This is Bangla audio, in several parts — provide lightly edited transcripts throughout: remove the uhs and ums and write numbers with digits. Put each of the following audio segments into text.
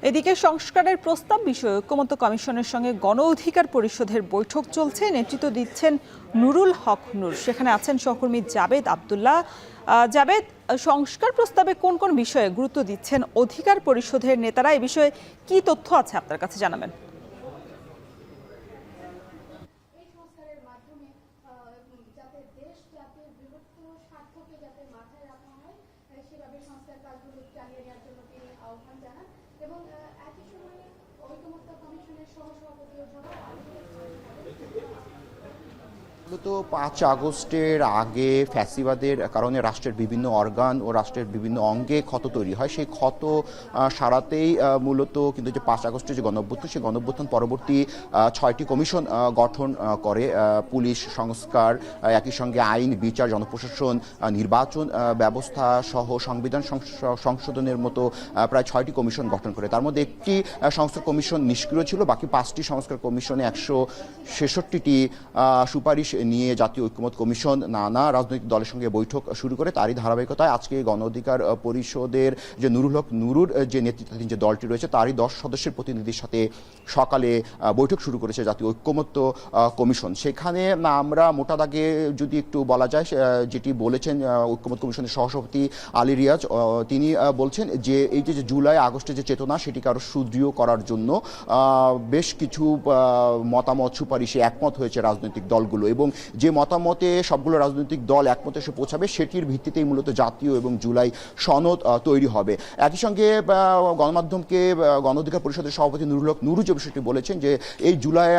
এদিকে সংস্কারের প্রস্তাব বিষয়ে ঐকমত্য কমিশনের সঙ্গে গণ অধিকার পরিষদের বৈঠক চলছে। নেতৃত্ব দিচ্ছেন নুরুল হক নূর, সেখানে আছেন সহকর্মী জাবেদ আব্দুল্লাহ। জাবেদ, সংস্কার প্রস্তাবে কোন কোন বিষয়ে গুরুত্ব দিচ্ছেন অধিকার পরিষদের নেতারা? এ বিষয়ে কি তথ্য আছে আপনার কাছে জানাবেন? এবং একই সময়ে ঐকমত্য কমিশনের সহসভাপতি মূলত 5 আগস্টের আগে ফ্যাসিবাদের কারণে রাষ্ট্রের বিভিন্ন অর্গান ও রাষ্ট্রের বিভিন্ন অঙ্গে ক্ষত তৈরি হয়। সেই ক্ষত সারাতেই মূলত কিন্তু যে 5 আগস্টের যে গণঅভ্যুত্থান, সেই গণঅভ্যুত্থান পরবর্তী 6টি কমিশন গঠন করে। পুলিশ সংস্কার, একই সঙ্গে আইন, বিচার, জনপ্রশাসন, নির্বাচন ব্যবস্থা সহ সংবিধান সংশোধনের মতো প্রায় 6টি কমিশন গঠন করে। তার মধ্যে একটি সংস্কার কমিশন নিষ্ক্রিয় ছিল। বাকি 5টি সংস্কার কমিশনে 166টি সুপারিশ নিয়ে জাতীয় ঐকমত্য কমিশন নানা রাজনৈতিক দলের সঙ্গে বৈঠক শুরু করে। তারই ধারাবাহিকতায় আজকে গণ অধিকার পরিষদের যে নুরুল হক নুরুর যে নেতৃত্বাধীন যে দলটি রয়েছে, তারই 10 সদস্যের প্রতিনিধির সাথে সকালে বৈঠক শুরু করেছে জাতীয় ঐকমত্য কমিশন। সেখানে আমরা মোটা দাগে যদি একটু বলা যায়, যেটি বলেছেন ঐকমত্য কমিশনের সহসভাপতি আলী রিয়াজ, তিনি বলছেন যে এই যে জুলাই আগস্টের যে চেতনা, সেটিকে আরো সুদৃঢ় করার জন্য বেশ কিছু মতামত সুপারিশে একমত হয়েছে রাজনৈতিক দলগুলো, এবং যে মতামতে সবগুলো রাজনৈতিক দল একমতে এসে পৌঁছাবে সেটির ভিত্তিতেই মূলত জাতীয় এবং জুলাই সনদ তৈরি হবে। একই সঙ্গে গণমাধ্যমকে গণ অধিকার পরিষদের সভাপতি নুরুল হক নুরু যে বিষয়টি বলেছেন যে এই জুলাই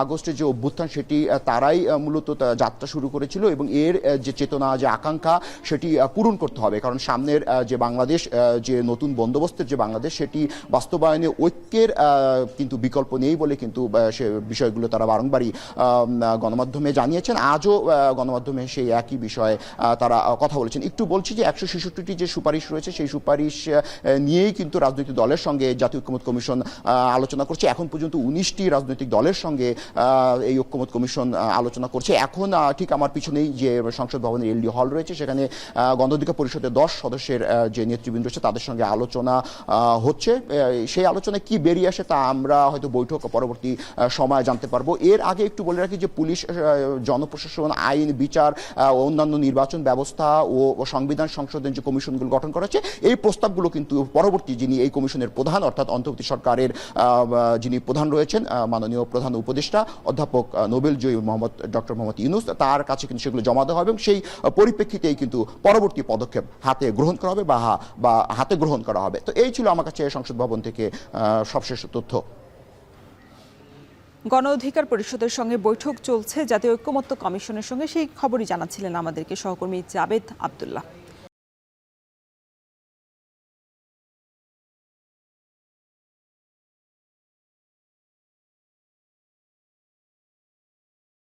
আগস্টের যে অভ্যুত্থান, সেটি তারাই মূলত যাত্রা শুরু করেছিল, এবং এর যে চেতনা, যে আকাঙ্ক্ষা, সেটি পূরণ করতে হবে। কারণ সামনের যে বাংলাদেশ, যে নতুন বন্দোবস্তের যে বাংলাদেশ, সেটি বাস্তবায়নে ঐক্যের কিন্তু বিকল্প নেই বলে কিন্তু সে বিষয়গুলো তারা বারংবারই গণমাধ্যমে জানিয়েছেন। আজও গণমাধ্যমে সেই একই বিষয়ে তারা কথা বলেছেন। একটু বলছি যে 166টি যে সুপারিশ রয়েছে, সেই সুপারিশ নিয়েই কিন্তু রাজনৈতিক দলের সঙ্গে জাতীয় ঐকমত্য কমিশন আলোচনা করছে। এখন পর্যন্ত 19টি রাজনৈতিক দলের সঙ্গে এই ঐকমত্য কমিশন আলোচনা করছে। এখন ঠিক আমার পিছনেই যে সংসদ ভবনের এলডি হল রয়েছে, সেখানে গণ অধিকার পরিষদের 10 সদস্যের যে নেতৃবৃন্দ রয়েছে, তাদের সঙ্গে আলোচনা হচ্ছে। সেই আলোচনায় কি বেরিয়ে আসে তা আমরা হয়তো বৈঠক পরবর্তী সময় জানতে পারবো। এর আগে একটু বলে রাখি যে পুলিশ, জনপ্রশাসন, আইন, বিচার, অন্যান্য নির্বাচন ব্যবস্থা ও সংবিধান সংশোধন যে কমিশনগুলো গঠন করা হচ্ছে, এই প্রস্তাবগুলো কিন্তু পরবর্তী যিনি এই কমিশনের প্রধান, অর্থাৎ অন্তর্বর্তী সরকারের যিনি প্রধান রয়েছেন, মাননীয় প্রধান উপদেষ্টা অধ্যাপক নোবেলজয়ী ডক্টর মোহাম্মদ ইউনূস, তার কাছে কিন্তু সেগুলো জমা দেওয়া হবে, এবং সেই পরিপ্রেক্ষিতেই কিন্তু পরবর্তী পদক্ষেপ হাতে গ্রহণ করা হবে বা হাতে গ্রহণ করা হবে। তো এই ছিল আমার কাছে সংসদ ভবন থেকে সবশেষ তথ্য। গণ অধিকার পরিষদের সঙ্গে বৈঠক চলছে জাতীয় ঐকমত্য কমিশনের সঙ্গে, সেই খবরই জানাচ্ছিলেন আমাদেরকে সহকর্মী জাবেদ আব্দুল্লাহ।